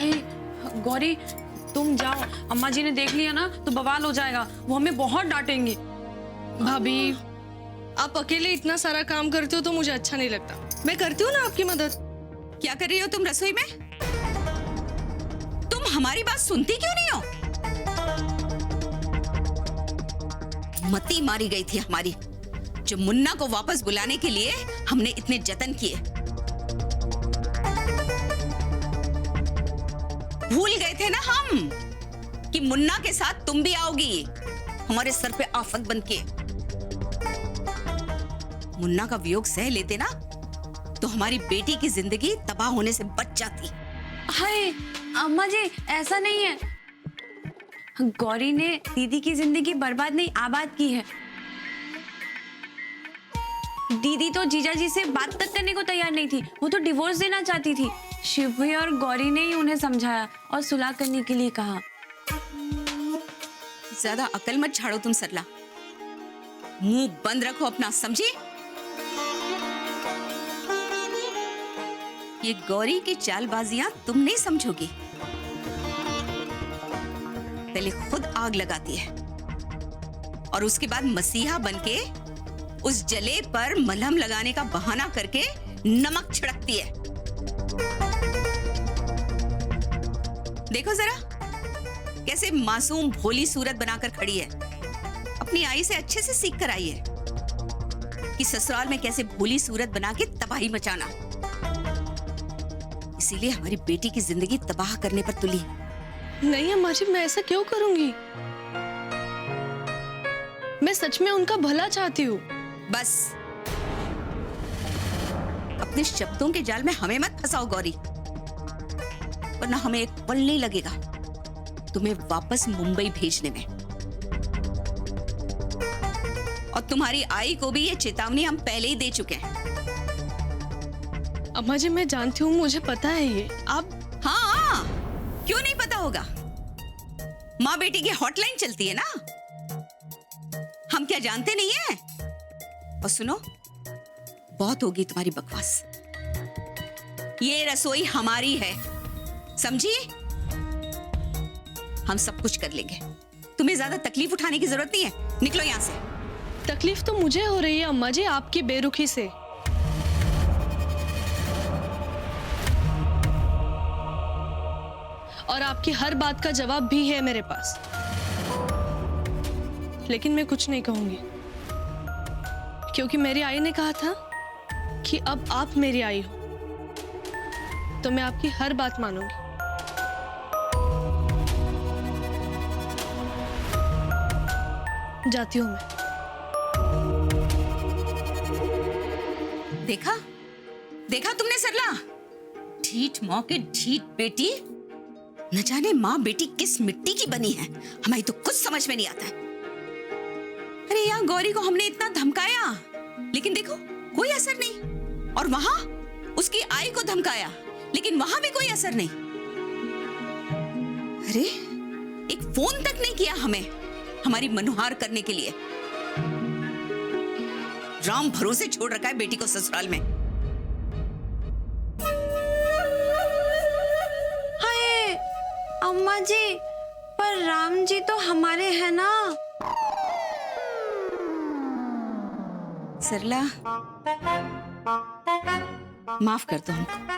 गौरी तुम जाओ, अम्मा जी ने देख लिया ना तो बवाल हो जाएगा, वो हमें बहुत डांटेंगी। भाभी आप अकेले इतना सारा काम करते हो तो मुझे अच्छा नहीं लगता। मैं करती हूँ ना आपकी मदद। क्या कर रही हो तुम रसोई में? तुम हमारी बात सुनती क्यों नहीं हो? मती मारी गई थी हमारी, जो मुन्ना को वापस बुलाने के लिए हमने इतने जतन किए। भूल गए थे ना हम कि मुन्ना के साथ तुम भी आओगी, हमारे सर पे आफत बन के। मुन्ना का वियोग सह लेते ना तो हमारी बेटी की जिंदगी तबाह होने से बच जाती। हाय अम्मा जी, ऐसा नहीं है, गौरी ने दीदी की जिंदगी बर्बाद नहीं आबाद की है। दीदी तो जीजा जी से बात तक करने को तैयार नहीं थी, वो तो डिवोर्स देना चाहती थी। शिव भी और गौरी ने ही उन्हें समझाया और सुलह करने के लिए कहा। ज्यादा अकल मत झाड़ो तुम सरला, मुंह बंद रखो अपना, समझी? ये गौरी की चालबाजियां तुम नहीं समझोगी। पहले खुद आग लगाती है और उसके बाद मसीहा बनके उस जले पर मलहम लगाने का बहाना करके नमक छिड़कती है। देखो जरा कैसे मासूम भोली सूरत बनाकर खड़ी है। अपनी आई से अच्छे से सीख कर आई है कि ससुराल में कैसे भोली सूरत बना के तबाही मचाना। इसीलिए हमारी बेटी की जिंदगी तबाह करने पर तुली। नहीं अम्मा जी, मैं ऐसा क्यों करूंगी? मैं सच में उनका भला चाहती हूँ। बस अपने शब्दों के जाल में हमें मत फंसाओ गौरी, वरना हमें एक पल नहीं लगेगा तुम्हें वापस मुंबई भेजने में। और तुम्हारी आई को भी ये चेतावनी हम पहले ही दे चुके हैं। अम्मा जी मैं जानती हूँ, मुझे पता है ये। आप हाँ, क्यों नहीं पता होगा? माँ बेटी की हॉटलाइन चलती है ना, हम क्या जानते नहीं है? और सुनो, बहुत होगी तुम्हारी बकवास। ये रसोई हमारी है, समझी? हम सब कुछ कर लेंगे, तुम्हें ज्यादा तकलीफ उठाने की जरूरत नहीं है। निकलो यहां से। तकलीफ तो मुझे हो रही है अम्मा जी, आपकी बेरुखी से। और आपकी हर बात का जवाब भी है मेरे पास, लेकिन मैं कुछ नहीं कहूंगी क्योंकि मेरी आई ने कहा था कि अब आप मेरी आई हो तो मैं आपकी हर बात मानूंगी। जाती हूं मैं। देखा देखा तुमने सरला, ढीठ माँ के ढीठ बेटी। न जाने माँ बेटी किस मिट्टी की बनी है, हमारी तो कुछ समझ में नहीं आता है। अरे यहाँ गौरी को हमने इतना धमकाया, लेकिन देखो कोई असर नहीं। और वहां उसकी आई को धमकाया, लेकिन वहां भी कोई असर नहीं। अरे एक फोन तक नहीं किया हमें हमारी मनुहार करने के लिए। राम भरोसे छोड़ रखा है बेटी को ससुराल में। हाय अम्मा जी, पर राम जी तो हमारे हैं ना। सरला माफ कर दो हमको।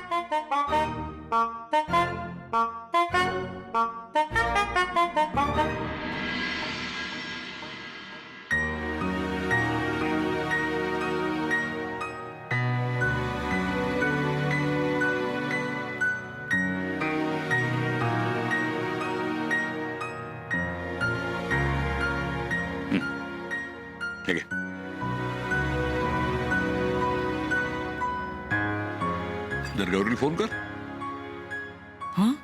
ठीक है, जर गौरीला फोन कर। हाँ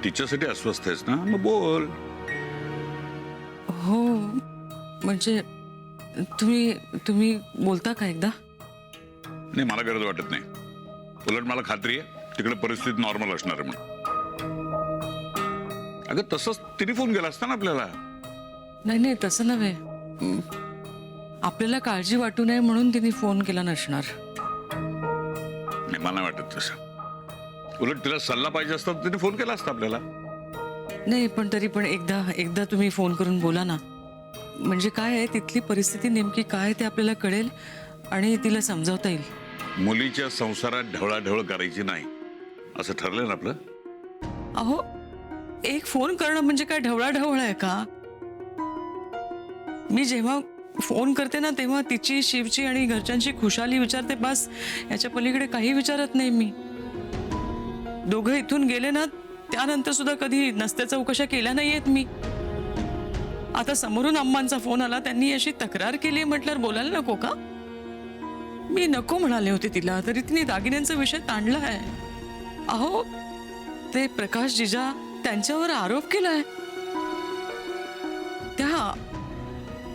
तिच्यासाठी अस्वस्थ आहेस ना, मग बोल। हो, म्हणजे तुम्ही तुम्ही बोलता का एकदा? नाही, मला गरज वाटत नाही। उलट मला खात्री आहे तिकडे परिस्थिती नॉर्मल असणार आहे म्हणून। अगं तसंच तिने फोन केला असता ना आपल्याला। नाही नाही, तसं नव्हे, आपल्याला काळजी वाटू नये म्हणून तिने फोन केला नसणार। नाही, मला वाटत तसं। उलट तिला सल्ला पाहिजे असता तर तिने फोन केला असता आपल्याला. नाही पण तरी पण एकदा तुम्ही फोन करून बोला ना. म्हणजे काय आहे तिथली परिस्थिती नेमकी काय ते आपल्याला कळेल आणि तिला समजावता येईल. मुलीच्या संसारात ढवळाढवळ करायची नाही असं ठरलं ना आपलं. अहो एक फोन करणं म्हणजे काय ढवळाढवळ आहे का? मी जेव्हा फोन करते ना तेव्हा तिची, शिवची आणि घरच्यांची खुशाली विचारते, बस. याच्या पलीकडे काही विचारत नाही मी. दोघं इथून गेले ना त्यानंतर सुद्धा कधी नसत्या चौकशा केल्या नाहीयेत मी. आता समोरून अम्मांचा फोन आला, त्यांनी अशी तक्रार केली म्हटल्यावर बोलायला नको का? मी नको म्हणाले होते तिला, तरी तिने दागिन्यांचा विषय ताणला आहे. अहो ते प्रकाश जिजा त्यांच्यावर आरोप केलाय.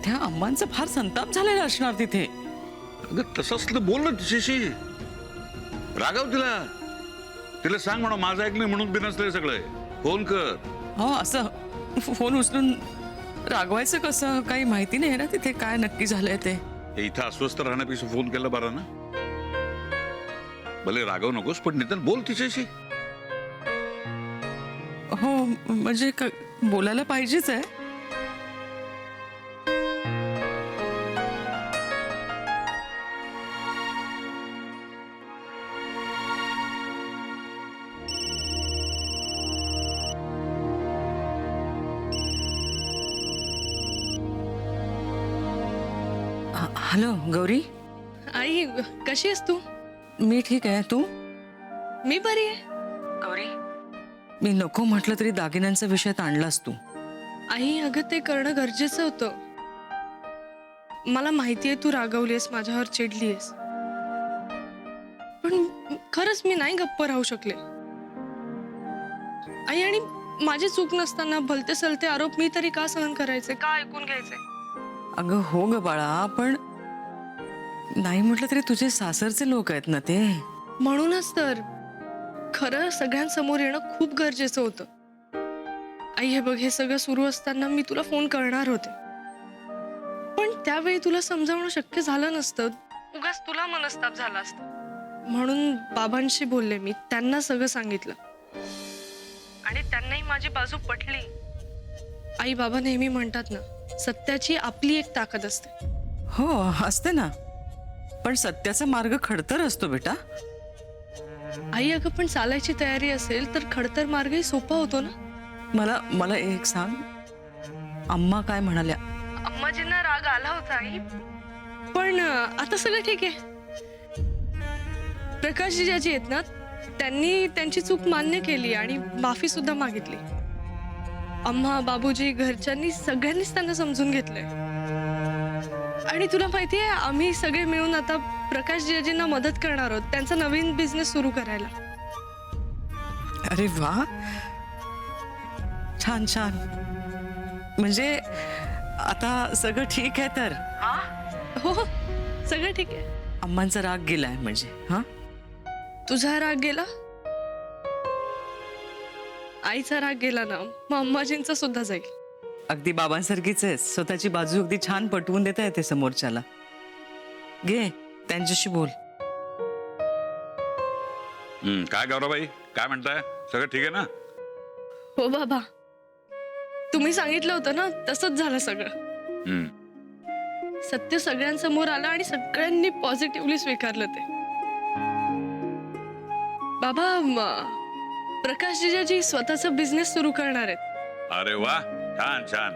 त्या अम्मांचा फार संताप झालेला असणार तिथे. अगं तसं असलं बोल ना तिच्याशी, रागाव तिला सांग म्हणा माझं ऐकलं म्हणून बिनसलंय सगळं. फोन कर. हो असं फोन उचलून रागवायचं कसं? काही माहिती नाही ना तिथे काय नक्की झालंय ते. हे इथं अस्वस्थ राहण्यापेक्षा फोन केला बरा ना. भले रागाव नकोस पण निदान बोल तिच्याशी. हो म्हणजे बोलायला पाहिजेच आहे. हॅलो गौरी. आई कशी आहेस तू? मी ठीक आहे, तू? मी बरी आहे. गौरी मी नको म्हटलं तरी दागिन्यांचा विषय ताणलास तू. आई अगं ते करणं गरजेचं होतं. मला माहिती आहे तू रागवलीस, माझ्यावर चिडलीस, पण खरंच मी नाही गप्प राहू शकले. आई आणि माझी चूक नसताना भलते सलते आरोप मी तरी का सहन करायचे, का ऐकून घ्यायचे? अगं हो ग बाळा, पण नाही म्हटलं तरी तुझे सासरचे लोक आहेत ना ते. म्हणूनच तर खरं सगळ्यांसमोर येणं खूप गरजेचं होतं. आई हे बघ, हे सगळं सुरू असताना मी तुला फोन करणार होते, पण त्यावेळी तुला समजावणं शक्य झालं नसतं. उगाच तुला मनस्ताप झाला असता. म्हणून बाबांशी बोलले मी, त्यांना सगळं सांगितलं आणि त्यांनाही माझी बाजू पटली. आई बाबा नेहमी म्हणतात ना, सत्याची आपली एक ताकद असते. हो असते ना, पण सत्याचा मार्ग खडतर असतो बेटा. आई अगं पण चालायची तयारी असेल तर खडतर मार्गही सोपा होतो ना. मला एक सांग, अम्मा काय म्हणाल्या? अम्माजींना राग आला होता आई, पण आता सगळं ठीक आहे. प्रकाश जिजाजी आहेत ना, त्यांनी त्यांची चूक मान्य केली आणि माफी सुद्धा मागितली. अम्मा, बाबूजी, घरच्यांनी सगळ्यांनीच त्यांना समजून घेतलंय. आणि तुला माहितीये, आम्ही सगळे मिळून आता प्रकाश जिजाजींना मदत करणार आहोत त्यांचा नवीन बिझनेस सुरू करायला. अरे वा, छान छान. म्हणजे आता सगळं ठीक आहे तर? हो सगळं ठीक आहे. अम्मांचा राग गेलाय म्हणजे? हा, तुझा राग गेला, आईचा राग गेला ना, मग अम्माजींचा सुद्धा जाईल. अगदी बाबांसारखीच आहे, स्वतःची बाजू अगदी छान पटवून देता येते समोरच्याला. घे त्यांच्याशी बोल. काय गौराबाई, काय म्हणताय? सगळं ठीक आहे ना? हो बाबा, तुम्ही सांगितलं होतं ना, तसंच झालं सगळं. सत्य सगळ्यांसमोर आलं आणि सगळ्यांनी पॉझिटिव्हली स्वीकारलं ते. बाबा, प्रकाश जिजाजी स्वतःचा बिझनेस सुरू करणार आहेत. अरे वा, छान छान.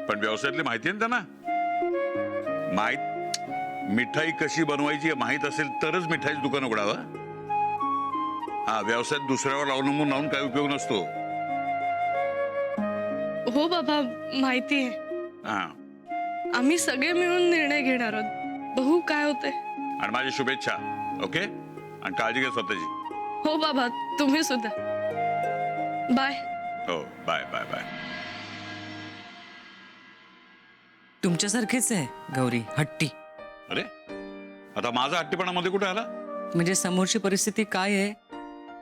पण व्यवसायातली माहिती आहे ना त्यांना? मिठाई कशी बनवायची माहित असेल तरच मिठाईचं दुकान उघडावं. हा, व्यवसायात दुसऱ्यावर अवलंबून राहून काही उपयोग नसतो. हो बाबा, माहिती आहे. हा, आम्ही सगळे मिळून निर्णय घेणार आहोत. बघू काय होतंय. आणि माझी शुभेच्छा. ओके, आणि काळजी घ्या स्वतःची. हो बाबा, तुम्ही सुद्धा. बाय. हो, बाय बाय बाय. तुमच्यासारखीच आहे गौरी, हट्टी. अरे, आता माझा हट्टीपणामध्ये कुठे आला? म्हणजे समोरची परिस्थिती काय आहे,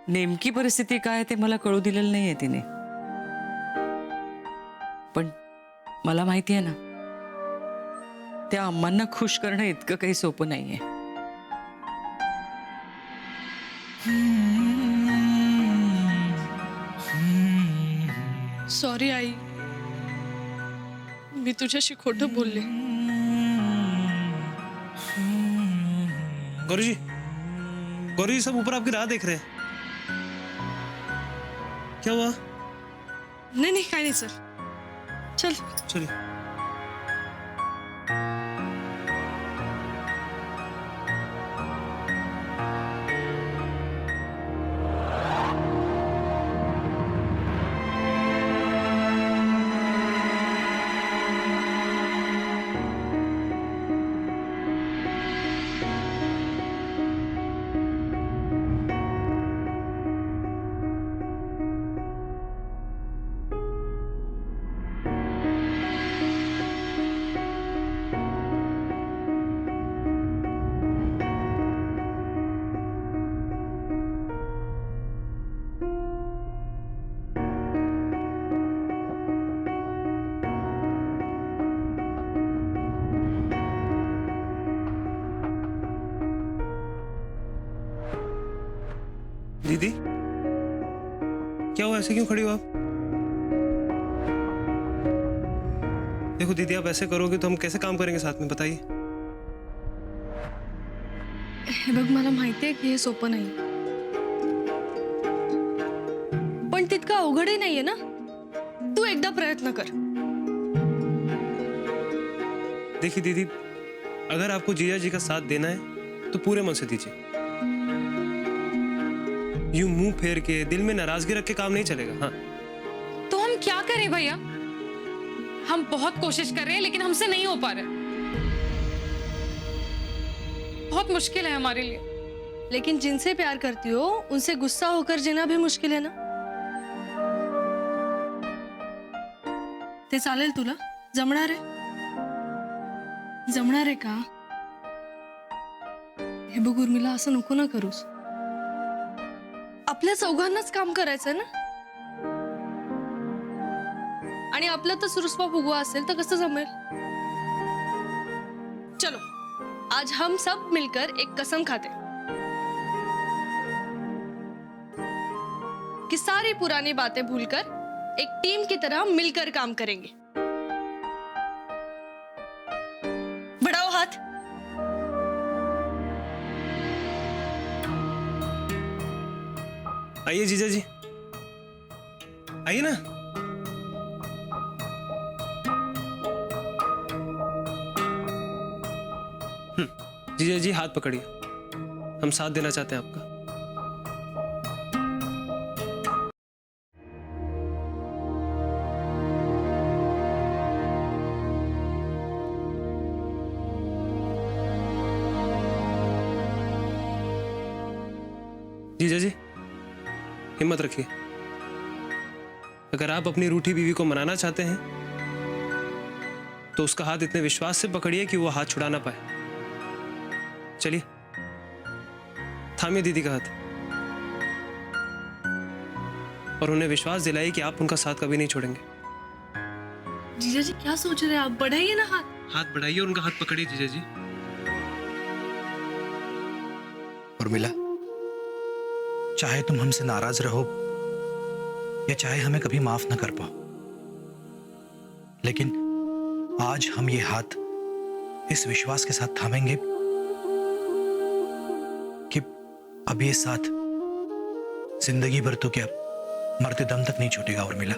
नेमकी परिस्थिती काय ते मला कळू दिलेलं नाहीये तिने. पण मला माहिती आहे ना, त्या अम्मांना खुश करणं इतकं काही सोपं नाहीये. सॉरी आई, मी तुझ्याशी खोटं बोलले. गौरी जी सब ऊपर आपकी राह देख रहे हैं. क्या हुआ? नाही काय नाही सर, चल. चलिए. दीदी क्या हुआ, ऐसे क्यों खड़ी हो आप? देखो दीदी, आप ऐसे करोगे तो हम कैसे काम करेंगे साथ में, बताइए. हे बघ, मला माहितीये की हे सोपं नाही, पण तितकं अवघडही नाहीये ना. तू एकदा प्रयत्न कर. देखिए दीदी, अगर आपको जीजा जी का साथ देना है तो पूरे मन से दीजिए. यूं मुंह फेर के दिल में नाराजगी रख के काम नहीं चलेगा. हाँ, तो हम क्या करें भैया? हम बहुत कोशिश कर रहे हैं लेकिन हमसे नहीं हो पा रहा है. बहुत मुश्किल है हमारे लिए. लेकिन जिनसे प्यार करती हो उनसे गुस्सा होकर जीना भी मुश्किल है ना. ते चालेल तुला? जमणार आहे? जमणार आहे का? हे बघ उर्मिला, असं नको ना करूस. आपल्या चौघांनाच काम करायचं ना. आणि आपल्यातच रुसवा फुगवा असेल तर कसं जमेल? चलो, आज हम सब मिलकर एक कसम खाते कि सारी पुरानी बातें भूलकर एक टीम की तरह मिलकर काम करेंगे. बढ़ाओ हाथ. आइए जीजा जी, आइए ना. जीजा जी हाथ पकड़िए, हम साथ देना चाहते हैं आपका. जीजा जी हिम्मत रखिए. अगर आप अपनी रूठी बीवी को मनाना चाहते हैं तो उसका हाथ इतने विश्वास से पकड़िए कि वो हाथ छुड़ा ना पाए. चलिए, थामिए दीदी का हाथ और उन्हें विश्वास दिलाइए कि आप उनका साथ कभी नहीं छोड़ेंगे. जीजा जी क्या सोच रहे हैं आप? बढ़ाइए ना हाथ. हाथ बढ़ाइए और उनका हाथ पकड़िए जीजा जी. उर्मिला, चाहे तुम हमसे नाराज रहो या चाहे हमें कभी माफ न कर पाओ, लेकिन आज हम ये हाथ इस विश्वास के साथ थामेंगे कि अब ये साथ जिंदगी भर तो क्या, मरते दम तक नहीं छूटेगा. उर्मिला,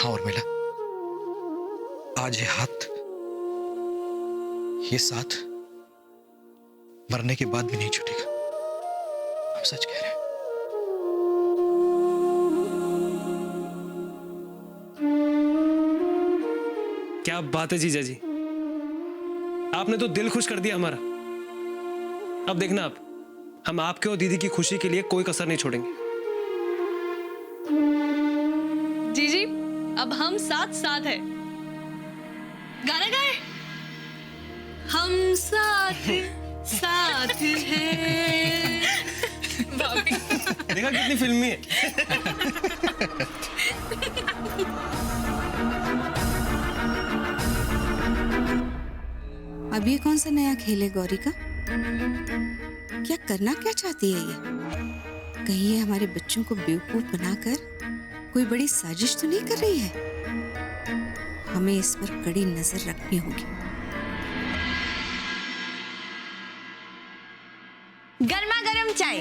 हाँ उर्मिला, आज ये हाथ, ये साथ मरने के बाद भी नहीं छूटेगा. हम सच कह रहे हैं. क्या बात है जीजा जी, आपने तो दिल खुश कर दिया हमारा. अब देखना आप, हम आपके और दीदी की खुशी के लिए कोई कसर नहीं छोड़ेंगे. जीजी, अब हम साथ साथ हैं. गाना गाए. हम साथ साथ हैं. देखा कितनी फिल्मी है. अब ये कौन सा नया खेल है गौरी का? क्या करना क्या चाहती है ये? कहीं ये हमारे बच्चों को बेवकूफ बनाकर कोई बड़ी साजिश तो नहीं कर रही है? हमें इस पर कड़ी नजर रखनी होगी। गर्मा गर्म चाय।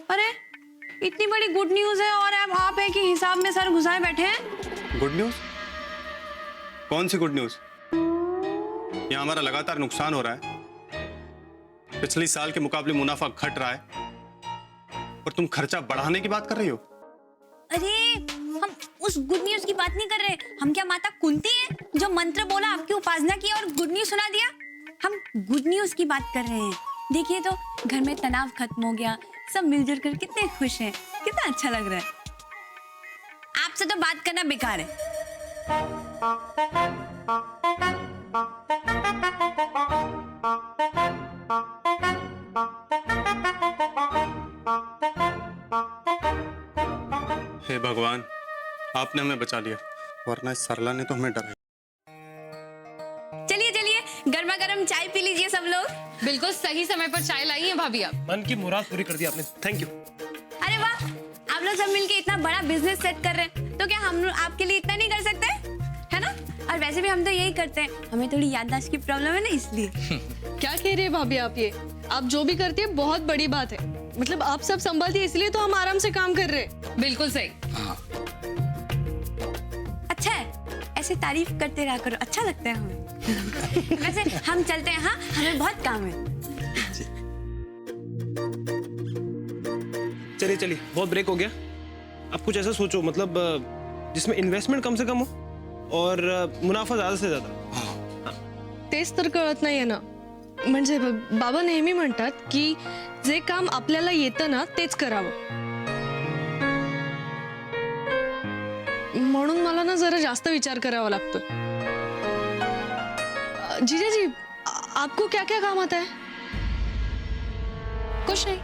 अरे इतनी बड़ी गुड न्यूज है और अब आप है कि हिसाब में सर घुसाए बैठे हैं। Good news? कौन सी गुड न्यूज? यहाँ हमारा लगातार नुकसान हो रहा है, पिछले साल के मुकाबले मुनाफा घट रहा है और तुम खर्चा बढ़ाने की बात कर रही हो। अरे हम उस गुड न्यूज की बात नहीं कर रहे। हम क्या माता कुंती है जो मंत्र बोला, आपकी उपासना की और गुड न्यूज सुना दिया? हम गुड न्यूज की बात कर रहे हैं। देखिए तो घर में तनाव खत्म हो गया, सब मिलजुल कर कितने खुश हैं, कितना अच्छा लग रहा है। आपसे तो बात करना बेकार है। हे भगवान, आपने हमें बचा लिया, वरना इस सरला ने तो हमें डराया। चलिए चलिए गर्मा गर्म चाय पी लीजिए सब लोग। बिल्कुल सही समय पर चाय लाई है भाभी आप। मन की मुराद पूरी कर दी आपने, थैंक यू। अरे वाह, आप लोग सब मिलके इतना बड़ा बिजनेस सेट कर रहे हैं, तो क्या हम आपके लिए इतना नहीं कर सकते, है ना? और वैसे भी हम तो यही करते हैं, हमें थोड़ी याददाश्त की प्रॉब्लम है ना, इसलिए। क्या कह रही है भाभी आप? ये आप जो भी करती है बहुत बड़ी बात है। मतलब आप सब संभालती है, इसलिए तो हम आराम से काम कर रहे हैं। बिल्कुल सही। अच्छा है, ऐसे तारीफ करते रहा करो, अच्छा लगता है हमें। वैसे हम चलते हैं, हाँ हमें बहुत काम है। चलिए चलिए, बहुत ब्रेक हो गया। अब कुछ ऐसा सोचो, मतलब जिसमें इन्वेस्टमेंट कम से कम हो और मुनाफा ज्यादा से ज्यादा। तेच तर कळत नाहीये ना। म्हणजे बघ, बाबा नेहमी म्हणतात की जे काम आपल्याला येतं ना तेच करावं, म्हणून मला ना जरा जास्त विचार करावा लागतो। जीजा जी, आपको क्या क्या काम आता है? कुछ नहीं,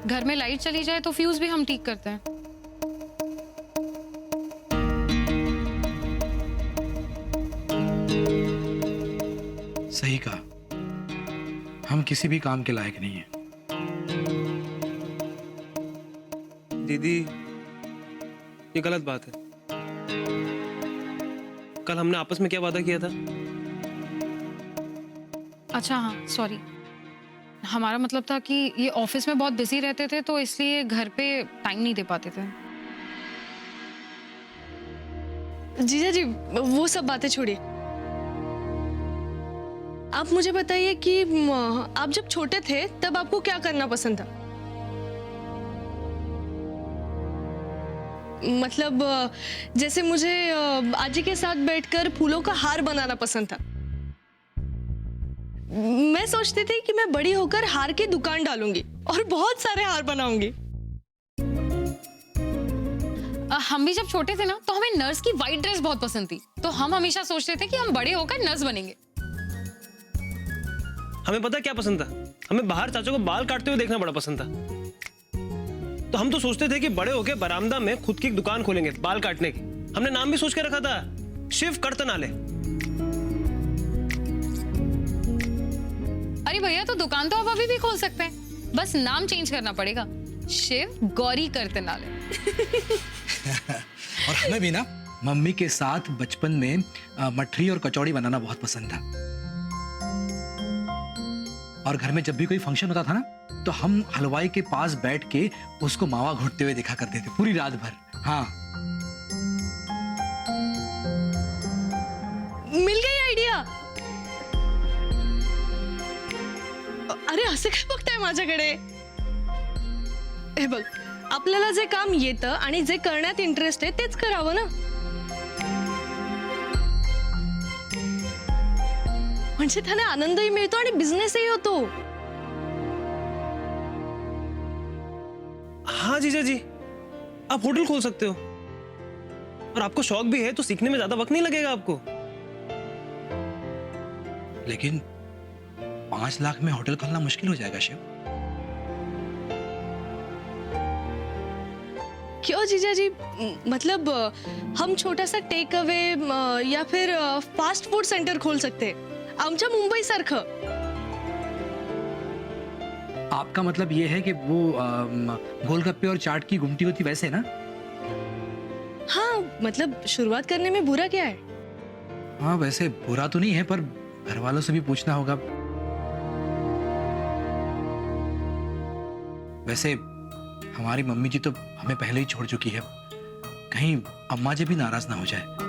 घर में लाइट चली जाए तो फ्यूज भी हम ठीक करते हैं। सही कहा, हम किसी भी काम के लायक नहीं हैं। दीदी, ये गलत बात है। कल हमने आपस में क्या वादा किया था? अच्छा हाँ, सॉरी। हमारा मतलब था कि ये ऑफिस में बहुत बिजी रहते थे, तो इसलिए घर पे टाइम नहीं दे पाते थे। जीजा जी, वो सब बातें छोड़िए। आप मुझे बताइए कि आप जब छोटे थे तब आपको क्या करना पसंद था? मतलब जैसे मुझे आजी के साथ बैठकर फूलों का हार बनाना पसंद था। मैं सोचती थी कि मैं बड़ी होकर हार की दुकान डालूंगी और बहुत सारे हार बनाऊंगी। हम भी जब छोटे थे ना, तो हमें नर्स की वाइट ड्रेस बहुत पसंद थी, तो हम हमेशा सोचते थे कि हम बड़े होकर नर्स बनेंगे। हमें पता क्या पसंद था? हमें बाहर चाचा को बाल काटते हुए देखना बड़ा पसंद था। तो हम तो सोचते थे कि बड़े होके बरामदा में खुद की एक दुकान खोलेंगे बाल काटने की। हमने नाम भी सोच के रखा था, शिव कर्तनालय। अरे भैया, तो दुकान तो आप अभी भी खोल सकते हैं, बस नाम चेंज करना पड़ेगा, शिव गौरी कर्तनालय। और हमें भी ना मम्मी के साथ बचपन में मठरी और कचौड़ी बनाना बहुत पसंद था। और घर में जब भी कोई फंक्शन होता था ना, तो हम हलवाई के पास बैठ के उसको मावा घोटते हुए देखा करते थे पूरी रात भर। हाँ, मिल गई आयडिया। अरे असं काय बघताय माझ्याकडे? हे बघ, आपल्याला जे काम येतं आणि जे करण्यात इंटरेस्ट आहे तेच करावं ना। म्हणजे त्याने आनंदही मिळतो आणि बिझनेसही होतो। हाँ जीजा जी, आप होटल खोल सकते हो, और आपको शौक भी है तो सीखने में ज्यादा वक्त नहीं लगेगा आपको। लेकिन 5 लाख में होटल खोलना मुश्किल हो जाएगा शिव। क्यों जीजा जी? मतलब हम छोटा सा टेक अवे या फिर फास्ट फूड सेंटर खोल सकते हैं, आमच्या मुंबई सारखं। आपका मतलब ये है कि वो गोलगप्पे और चाट की गुमटी होती वैसे ना? हाँ मतलब शुरुआत करने में बुरा क्या है? हाँ वैसे बुरा तो नहीं है, पर घर वालों से भी पूछना होगा। वैसे हमारी मम्मी जी तो हमें पहले ही छोड़ चुकी है, कहीं अम्मा जी भी नाराज ना हो जाए।